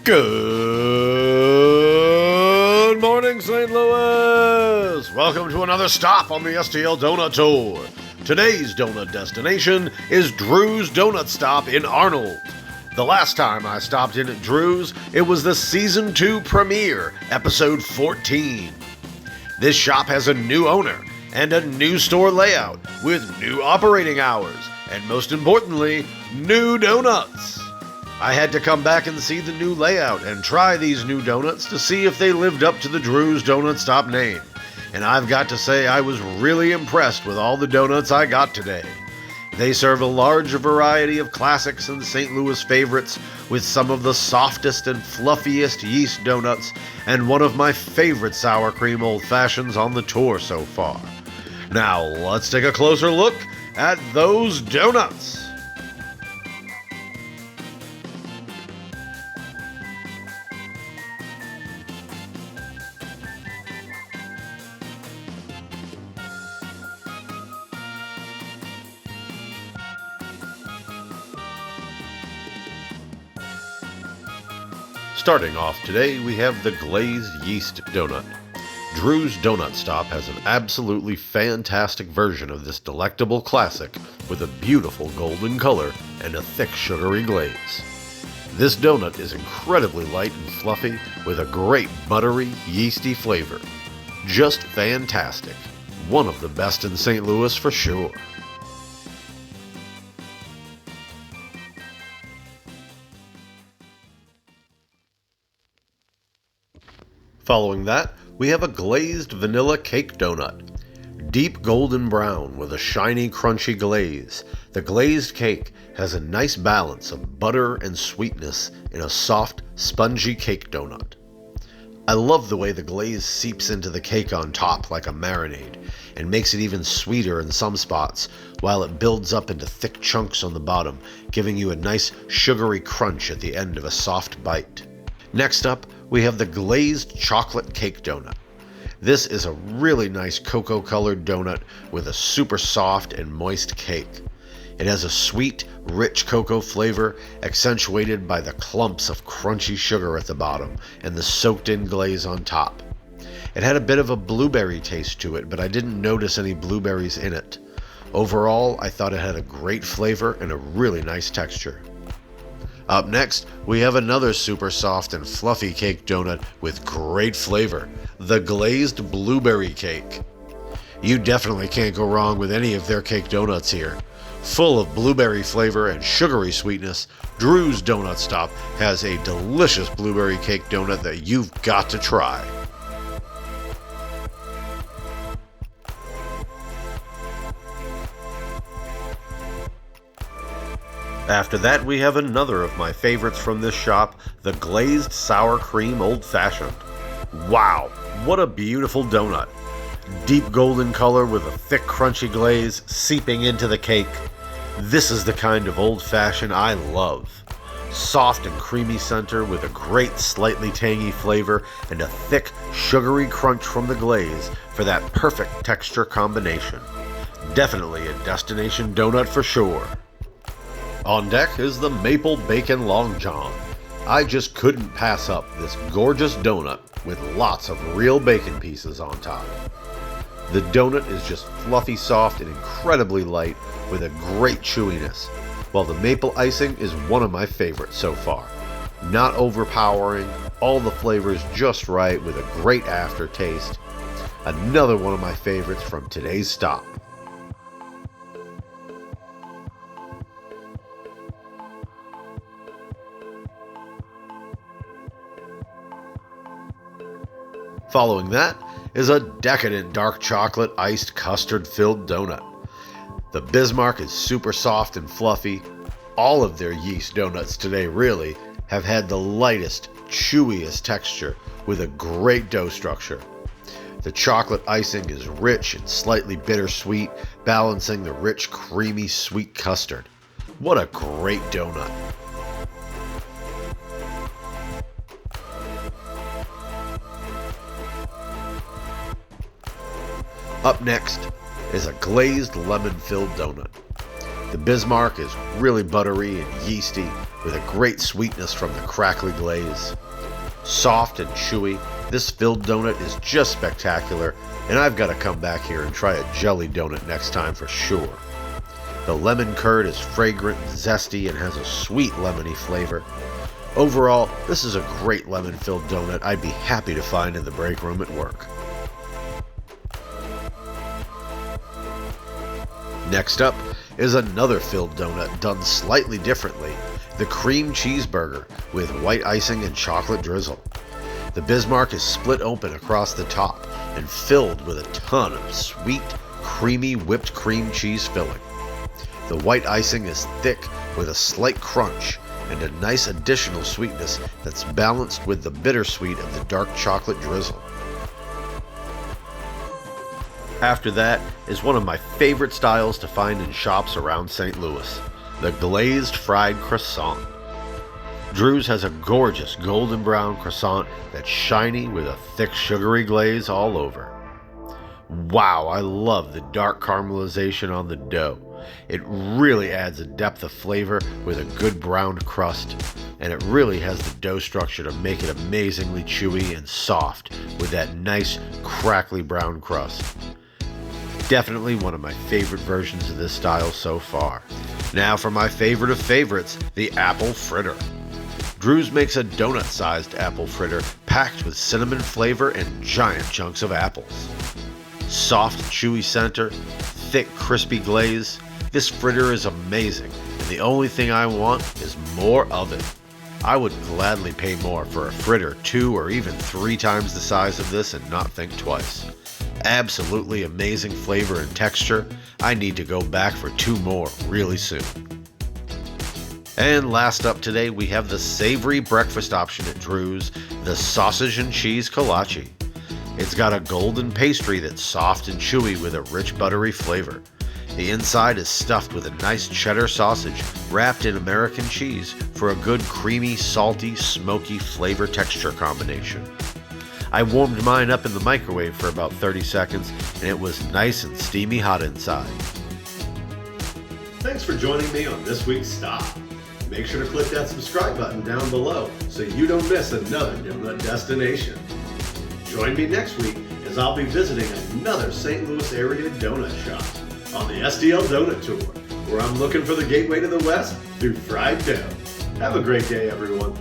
Good morning, St. Louis! Welcome to another stop on the STL Donut Tour. Today's donut destination is Drew's Donut Stop in Arnold. The last time I stopped in at Drew's, it was the Season 2 premiere, Episode 14. This shop has a new owner and a new store layout with new operating hours, and most importantly, new donuts. I had to come back and see the new layout and try these new donuts to see if they lived up to the Drew's Donut Stop name. And I've got to say I was really impressed with all the donuts I got today. They serve a large variety of classics and St. Louis favorites with some of the softest and fluffiest yeast donuts and one of my favorite sour cream old fashions on the tour so far. Now let's take a closer look at those donuts. Starting off today, we have the Glazed Yeast Donut. Drew's Donut Stop has an absolutely fantastic version of this delectable classic with a beautiful golden color and a thick sugary glaze. This donut is incredibly light and fluffy with a great buttery, yeasty flavor. Just fantastic. One of the best in St. Louis for sure. Following that, we have a glazed vanilla cake donut. Deep golden brown with a shiny, crunchy glaze, the glazed cake has a nice balance of butter and sweetness in a soft, spongy cake donut. I love the way the glaze seeps into the cake on top like a marinade and makes it even sweeter in some spots while it builds up into thick chunks on the bottom, giving you a nice sugary crunch at the end of a soft bite. Next up, we have the glazed chocolate cake donut. This is a really nice cocoa-colored donut with a super soft and moist cake. It has a sweet, rich cocoa flavor accentuated by the clumps of crunchy sugar at the bottom and the soaked-in glaze on top. It had a bit of a blueberry taste to it, but I didn't notice any blueberries in it. Overall, I thought it had a great flavor and a really nice texture. Up next, we have another super soft and fluffy cake donut with great flavor, the glazed blueberry cake. You definitely can't go wrong with any of their cake donuts here. Full of blueberry flavor and sugary sweetness, Drew's Donut Stop has a delicious blueberry cake donut that you've got to try. After that, we have another of my favorites from this shop, the glazed sour cream old fashioned. Wow, what a beautiful donut. Deep golden color with a thick crunchy glaze seeping into the cake. This is the kind of old fashioned I love. Soft and creamy center with a great slightly tangy flavor and a thick sugary crunch from the glaze for that perfect texture combination. Definitely a destination donut for sure. On deck is the Maple Bacon Long John. I just couldn't pass up this gorgeous donut with lots of real bacon pieces on top. The donut is just fluffy soft and incredibly light with a great chewiness, while the maple icing is one of my favorites so far. Not overpowering, all the flavors just right with a great aftertaste. Another one of my favorites from today's stop. Following that is a decadent dark chocolate iced custard filled donut. The Bismarck is super soft and fluffy. All of their yeast donuts today really have had the lightest, chewiest texture with a great dough structure. The chocolate icing is rich and slightly bittersweet, balancing the rich, creamy, sweet custard. What a great donut. Up next is a glazed lemon-filled donut. The Bismarck is really buttery and yeasty, with a great sweetness from the crackly glaze. Soft and chewy, this filled donut is just spectacular, and I've got to come back here and try a jelly donut next time for sure. The lemon curd is fragrant and zesty and has a sweet lemony flavor. Overall, this is a great lemon-filled donut I'd be happy to find in the break room at work. Next up is another filled donut done slightly differently, the cream cheeseburger with white icing and chocolate drizzle. The Bismarck is split open across the top and filled with a ton of sweet, creamy whipped cream cheese filling. The white icing is thick with a slight crunch and a nice additional sweetness that's balanced with the bittersweet of the dark chocolate drizzle. After that is one of my favorite styles to find in shops around St. Louis, the glazed fried croissant. Drew's has a gorgeous golden brown croissant that's shiny with a thick sugary glaze all over. Wow, I love the dark caramelization on the dough. It really adds a depth of flavor with a good browned crust, and it really has the dough structure to make it amazingly chewy and soft with that nice crackly brown crust. Definitely one of my favorite versions of this style so far. Now for my favorite of favorites, the apple fritter. Drew's makes a donut-sized apple fritter packed with cinnamon flavor and giant chunks of apples. Soft, chewy center, thick, crispy glaze. This fritter is amazing, and the only thing I want is more of it. I would gladly pay more for a fritter 2 or even 3 times the size of this and not think twice. Absolutely amazing flavor and texture. I need to go back for 2 more really soon. And last up today, we have the savory breakfast option at Drew's, the sausage and cheese kolache. It's got a golden pastry that's soft and chewy with a rich buttery flavor. The inside is stuffed with a nice cheddar sausage wrapped in American cheese for a good creamy, salty, smoky flavor texture combination. I warmed mine up in the microwave for about 30 seconds and it was nice and steamy hot inside. Thanks for joining me on this week's Stop. Make sure to click that subscribe button down below so you don't miss another donut destination. Join me next week as I'll be visiting another St. Louis area donut shop on the STL Donut Tour, where I'm looking for the gateway to the West through fried dough. Have a great day, everyone.